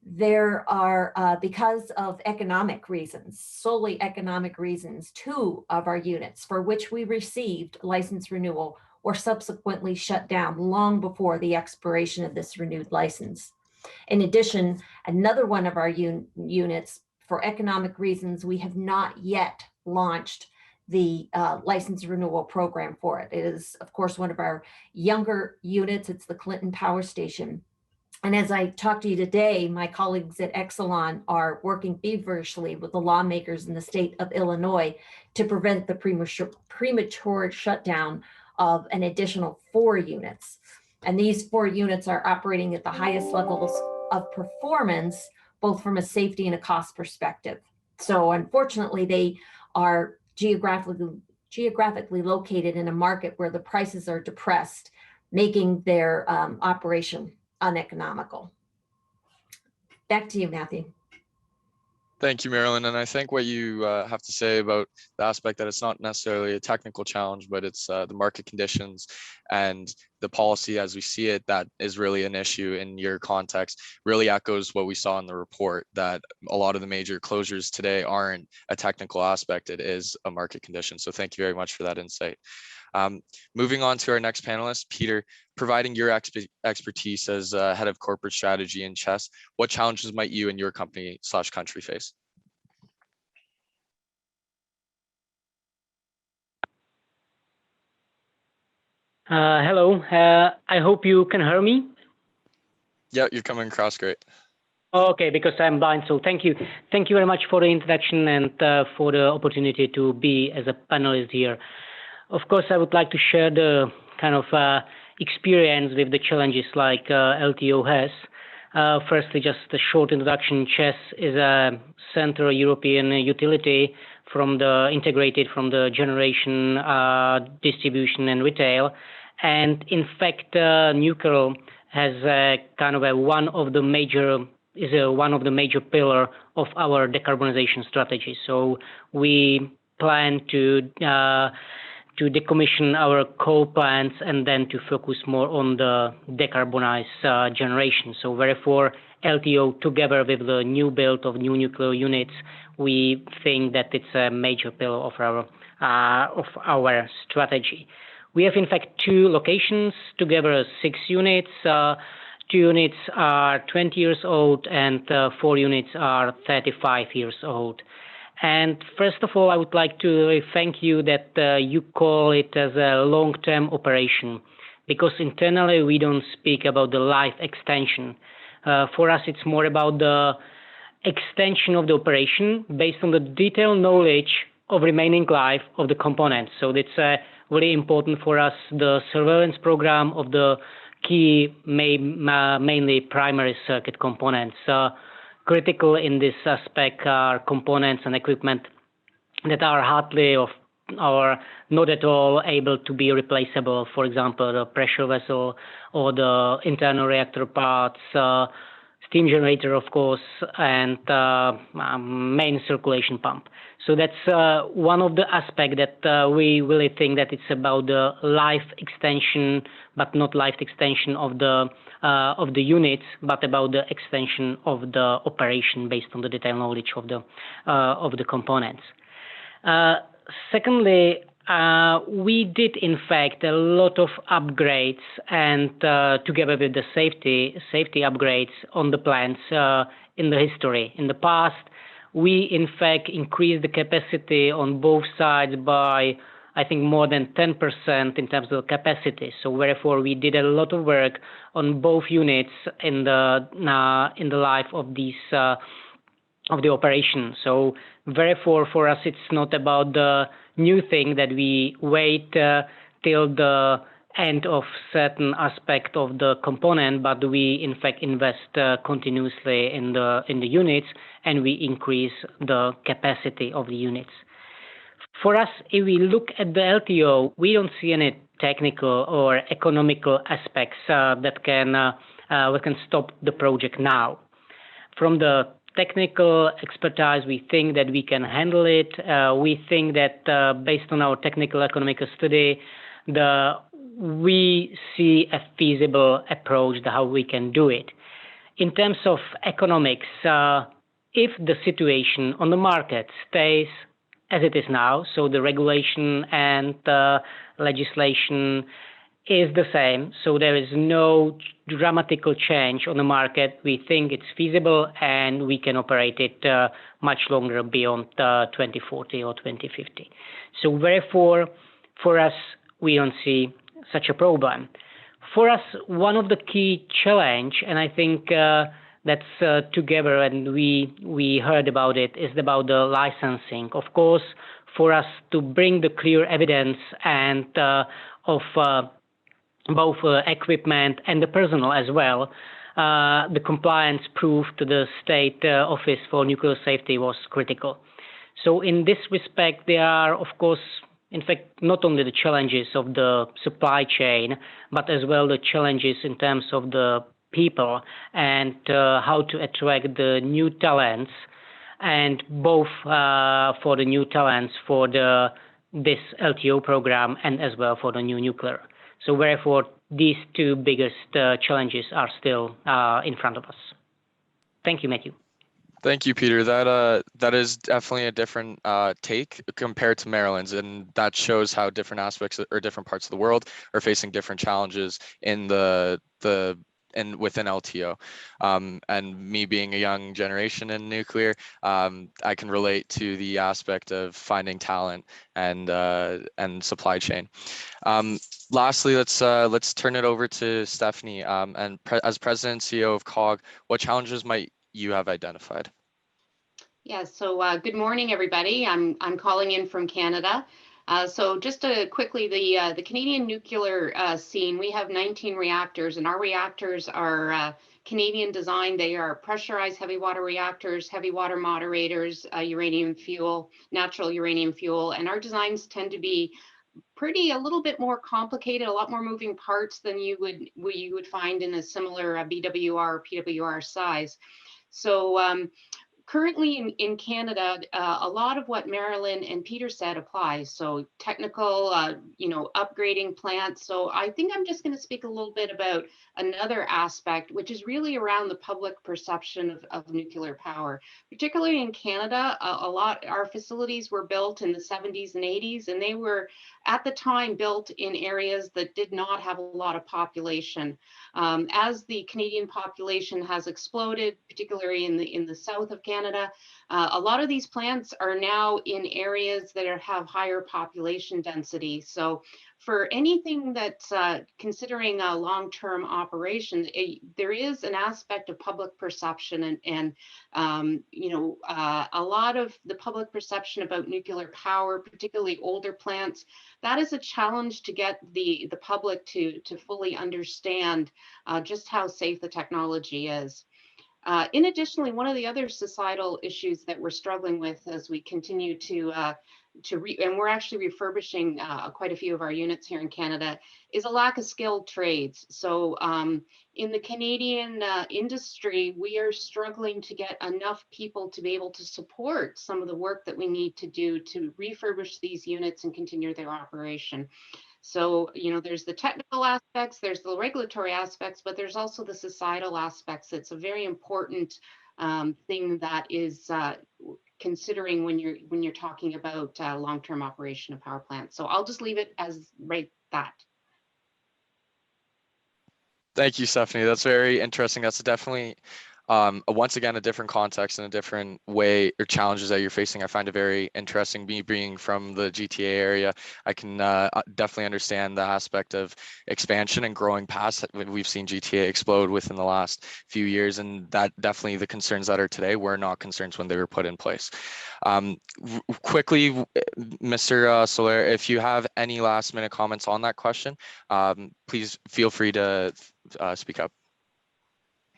Speaker 6: There are, because of economic reasons, solely economic reasons, 2 of our units for which we received license renewal were subsequently shut down long before the expiration of this renewed license. In addition, another one of our units, for economic reasons, we have not yet launched the license renewal program for it. It is, of course, one of our younger units. It's the Clinton Power Station. And as I talk to you today, my colleagues at Exelon are working feverishly with the lawmakers in the state of Illinois to prevent the premature shutdown of an additional 4 units. And these 4 units are operating at the highest levels of performance, both from a safety and a cost perspective. So unfortunately, they are geographically located in a market where the prices are depressed, making their operation uneconomical. Back to you, Matthew.
Speaker 5: Thank you, Marilyn. And I think what you have to say about the aspect that it's not necessarily a technical challenge, but it's the market conditions and the policy as we see it that is really an issue in your context really echoes what we saw in the report, that a lot of the major closures today aren't a technical aspect, it is a market condition. So thank you very much for that insight. Moving on to our next panelist, Peter, providing your expertise as head of corporate strategy in CHESS, what challenges might you and your company/country face?
Speaker 7: Hello, I hope you can hear me.
Speaker 5: Yeah, you're coming across great.
Speaker 7: Okay, because I'm blind, so thank you. Thank you very much for the introduction and for the opportunity to be as a panelist here. Of course, I would like to share the kind of experience with the challenges like LTO has. Firstly, just a short introduction. CHESS is a Central European utility integrated from the generation, distribution, and retail. And in fact, nuclear has kind of one of the major pillar of our decarbonization strategy. So we plan to decommission our coal plants and then to focus more on the decarbonized generation. So therefore, LTO together with the new build of new nuclear units, we think that it's a major pillar of our strategy. We have in fact 2 locations, together 6 units. 2 units are 20 years old and 4 units are 35 years old. And first of all, I would like to thank you that you call it as a long-term operation, because internally we don't speak about the life extension. For us, it's more about the extension of the operation based on the detailed knowledge of remaining life of the components. So that's very important for us, the surveillance program of the key, mainly primary circuit components. Critical in this aspect are components and equipment that are hardly or not at all able to be replaceable. For example, the pressure vessel or the internal reactor parts, steam generator, of course, and main circulation pump. So that's one of the aspects that we really think that it's about the life extension, but not life extension of the units, but about the extension of the operation based on the detailed knowledge of the components. Secondly, we did in fact a lot of upgrades and together with the safety upgrades on the plants in the history. In the past, we in fact increased the capacity on both sides by, I think, more than 10% in terms of capacity. So therefore, we did a lot of work on both units in the life of these of the operation. So therefore, for us, it's not about the new thing that we wait till the end of certain aspect of the component, but we in fact invest continuously in the units, and we increase the capacity of the units. For us, if we look at the LTO, we don't see any technical or economical aspects that can stop the project now. From the technical expertise, we think that we can handle it. We think that based on our technical economical study, we see a feasible approach to how we can do it. In terms of economics, if the situation on the market stays as it is now, so the regulation and legislation is the same, so there is no dramatical change on the market, we think it's feasible and we can operate it much longer beyond 2040 or 2050. So therefore, for us, we don't see such a problem. For us, one of the key challenge, and I think that's together, and we heard about it, is about the licensing. Of course, for us to bring the clear evidence and of both equipment and the personnel as well, the compliance proof to the State Office for Nuclear Safety was critical. So in this respect, there are, of course, in fact, not only the challenges of the supply chain, but as well the challenges in terms of the people and how to attract the new talents, and both for the new talents for this LTO program and as well for the new nuclear. So therefore, these two biggest challenges are still in front of us. Thank you, Matthew.
Speaker 5: Thank you, Peter. That is definitely a different take compared to Maryland's, and that shows how different aspects or different parts of the world are facing different challenges in within LTO. And me being a young generation in nuclear, I can relate to the aspect of finding talent and supply chain. Lastly, let's turn it over to Stephanie. As President and CEO of COG, what challenges might you have identified?
Speaker 8: Yeah, so good morning, everybody. I'm calling in from Canada. So just quickly, the Canadian nuclear scene, we have 19 reactors, and our reactors are Canadian design. They are pressurized heavy water reactors, heavy water moderators, uranium fuel, natural uranium fuel, and our designs tend to be a little bit more complicated, a lot more moving parts than you would find in a similar BWR or PWR size. So currently in Canada, a lot of what Marilyn and Peter said applies. So technical, upgrading plants. So I think I'm just going to speak a little bit about another aspect, which is really around the public perception of nuclear power. Particularly in Canada, our facilities were built in the 70s and 80s, and they were at the time built in areas that did not have a lot of population. As the Canadian population has exploded, particularly in the south of Canada, a lot of these plants are now in areas that have higher population density. So for anything that's considering a long-term operation, there is an aspect of public perception, and a lot of the public perception about nuclear power, particularly older plants, that is a challenge to get the public to fully understand just how safe the technology is. In additionally, one of the other societal issues that we're struggling with as we continue and we're actually refurbishing quite a few of our units here in Canada, is a lack of skilled trades. So in the Canadian industry, we are struggling to get enough people to be able to support some of the work that we need to do to refurbish these units and continue their operation. So, there's the technical aspects, there's the regulatory aspects, but there's also the societal aspects. It's a very important thing that is considering when you're talking about long-term operation of power plants. So I'll just leave it as that.
Speaker 5: Thank you, Stephanie. That's very interesting. That's definitely Once again, a different context and a different way or challenges that you're facing. I find it very interesting. Me being from the GTA area, I can definitely understand the aspect of expansion and growing past. We've seen GTA explode within the last few years, and that definitely the concerns that are today were not concerns when they were put in place. Quickly, Mr. Soler, if you have any last minute comments on that question, please feel free to speak up.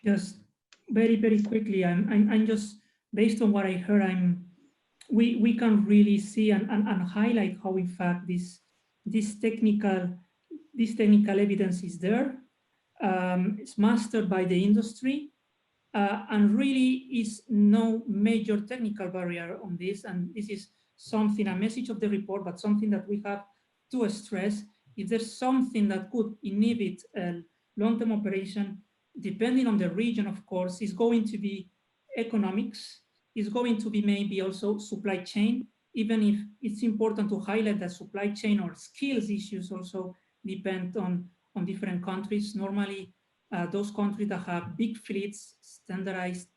Speaker 3: Just very quickly, I'm just, based on what I heard, we can really see and highlight how in fact this technical evidence is there. It's mastered by the industry, and really is no major technical barrier on this. And this is something, a message of the report, but something that we have to stress. If there's something that could inhibit long-term operation, depending on the region, of course, is going to be economics, is going to be maybe also supply chain, even if it's important to highlight that supply chain or skills issues also depend on different countries. Normally, those countries that have big fleets, standardized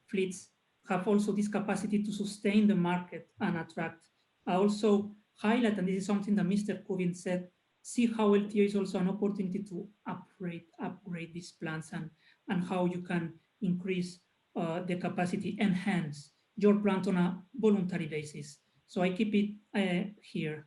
Speaker 3: fleets, have also this capacity to sustain the market and attract. I also highlight, and this is something that Mr. Kubin said, see how LTO is also an opportunity to upgrade these plants and how you can increase the capacity, enhance your plant on a voluntary basis. So I keep it here.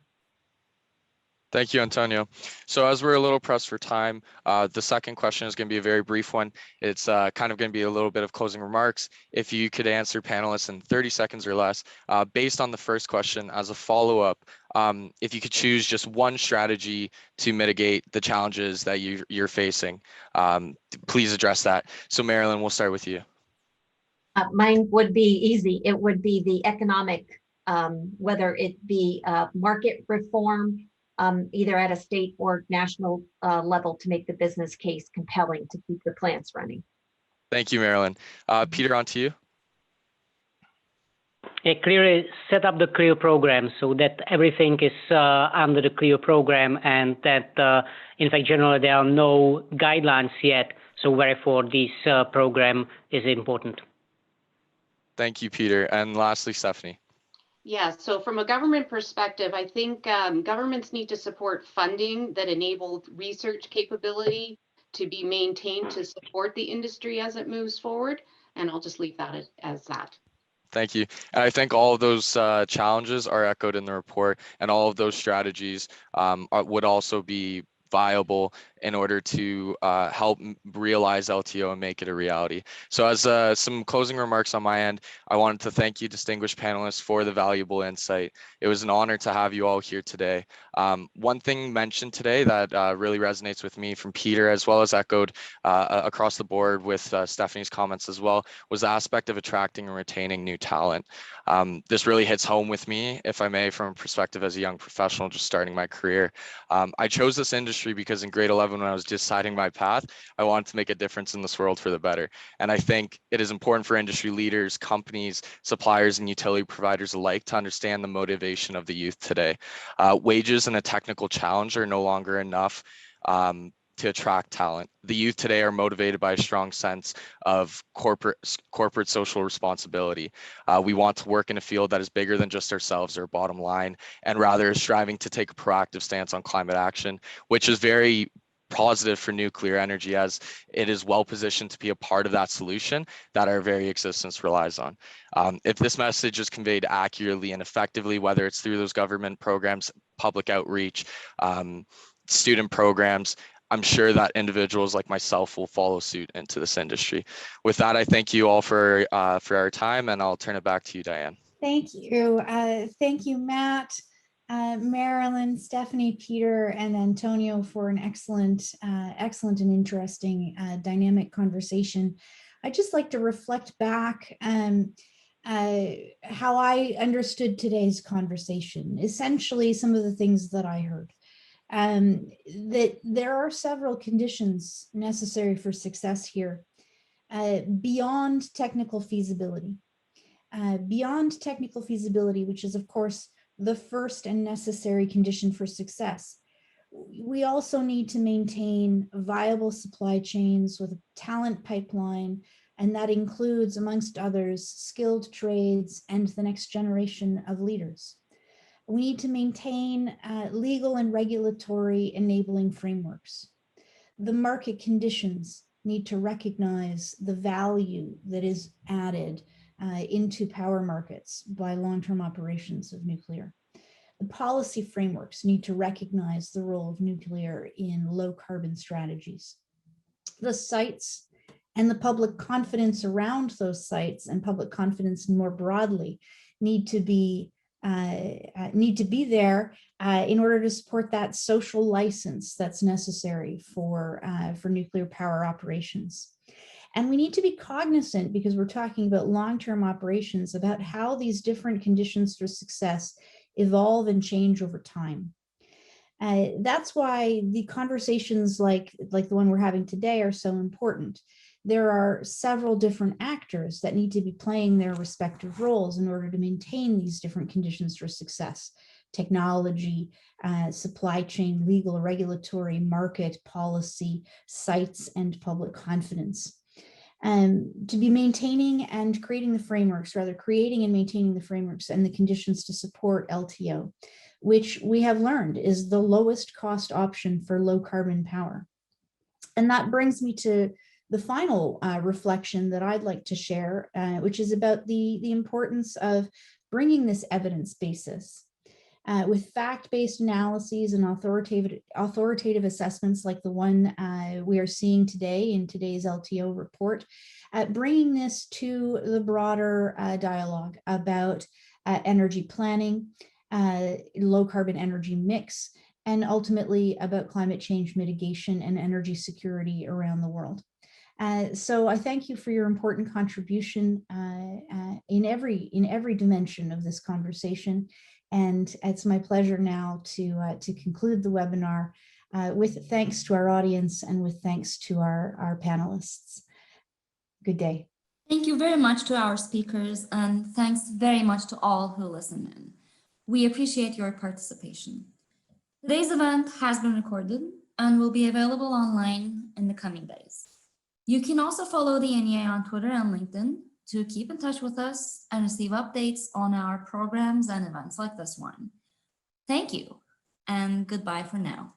Speaker 5: Thank you, Antonio. So as we're a little pressed for time, the second question is going to be a very brief one. It's kind of going to be a little bit of closing remarks. If you could answer panelists in 30 seconds or less, based on the first question, as a follow-up, if you could choose just one strategy to mitigate the challenges that you're facing, please address that. So Marilyn, we'll start with you.
Speaker 6: Mine would be easy. It would be the economic, whether it be market reform, either at a state or national level, to make the business case compelling to keep the plants running.
Speaker 5: Thank you, Marilyn. Peter, on to you.
Speaker 7: Clearly set up the CLEAR program so that everything is under the CLEAR program, and that in fact generally there are no guidelines yet, so therefore this program is important.
Speaker 5: Thank you, Peter. And lastly, Stephanie.
Speaker 8: Yeah, so from a government perspective, I think governments need to support funding that enable research capability to be maintained to support the industry as it moves forward. And I'll just leave that as that.
Speaker 5: Thank you. And I think all of those challenges are echoed in the report, and all of those strategies would also be viable in order to help realize LTO and make it a reality. So as some closing remarks on my end, I wanted to thank you, distinguished panelists, for the valuable insight. It was an honor to have you all here today. One thing mentioned today that really resonates with me from Peter, as well as echoed across the board with Stephanie's comments as well, was the aspect of attracting and retaining new talent. This really hits home with me, if I may, from a perspective as a young professional just starting my career. I chose this industry because in grade 11, when I was deciding my path, I wanted to make a difference in this world for the better. And I think it is important for industry leaders, companies, suppliers, and utility providers alike to understand the motivation of the youth today. Wages and a technical challenge are no longer enough to attract talent. The youth today are motivated by a strong sense of corporate social responsibility. We want to work in a field that is bigger than just ourselves or bottom line, and rather is striving to take a proactive stance on climate action, which is very positive for nuclear energy, as it is well positioned to be a part of that solution that our very existence relies on. If this message is conveyed accurately and effectively, whether it's through those government programs, public outreach, student programs, I'm sure that individuals like myself will follow suit into this industry. With that, I thank you all for our time, and I'll turn it back to you, Diane.
Speaker 2: Thank you. Thank you, Matt, Marilyn, Stephanie, Peter, and Antonio for an excellent and interesting dynamic conversation. I'd just like to reflect back how I understood today's conversation. Essentially, some of the things that I heard. That there are several conditions necessary for success here beyond technical feasibility. Beyond technical feasibility, which is of course the first and necessary condition for success, we also need to maintain viable supply chains with a talent pipeline And that includes, amongst others, skilled trades and the next generation of leaders. We need to maintain legal and regulatory enabling frameworks. The market conditions need to recognize the value that is added into power markets by long-term operations of nuclear. The policy frameworks need to recognize the role of nuclear in low carbon strategies. The sites and the public confidence around those sites and public confidence more broadly need to be there in order to support that social license that's necessary for nuclear power operations. And we need to be cognizant, because we're talking about long-term operations, about how these different conditions for success evolve and change over time. That's why the conversations like the one we're having today are so important. There are several different actors that need to be playing their respective roles in order to maintain these different conditions for success: technology, supply chain, legal, regulatory, market, policy, sites, and public confidence. To be maintaining and creating the frameworks, rather creating and maintaining the frameworks and the conditions to support LTO, which we have learned is the lowest cost option for low carbon power. And that brings me to the final reflection that I'd like to share, which is about the importance of bringing this evidence basis with fact-based analyses and authoritative assessments like the one we are seeing today in today's LTO report, bringing this to the broader dialogue about energy planning, low carbon energy mix, and ultimately about climate change mitigation and energy security around the world. So I thank you for your important contribution in every dimension of this conversation. And it's my pleasure now to conclude the webinar with thanks to our audience and with thanks to our panelists. Good day.
Speaker 1: Thank you very much to our speakers, and thanks very much to all who listened in. We appreciate your participation. Today's event has been recorded and will be available online in the coming days. You can also follow the NEA on Twitter and LinkedIn to keep in touch with us and receive updates on our programs and events like this one. Thank you, and goodbye for now.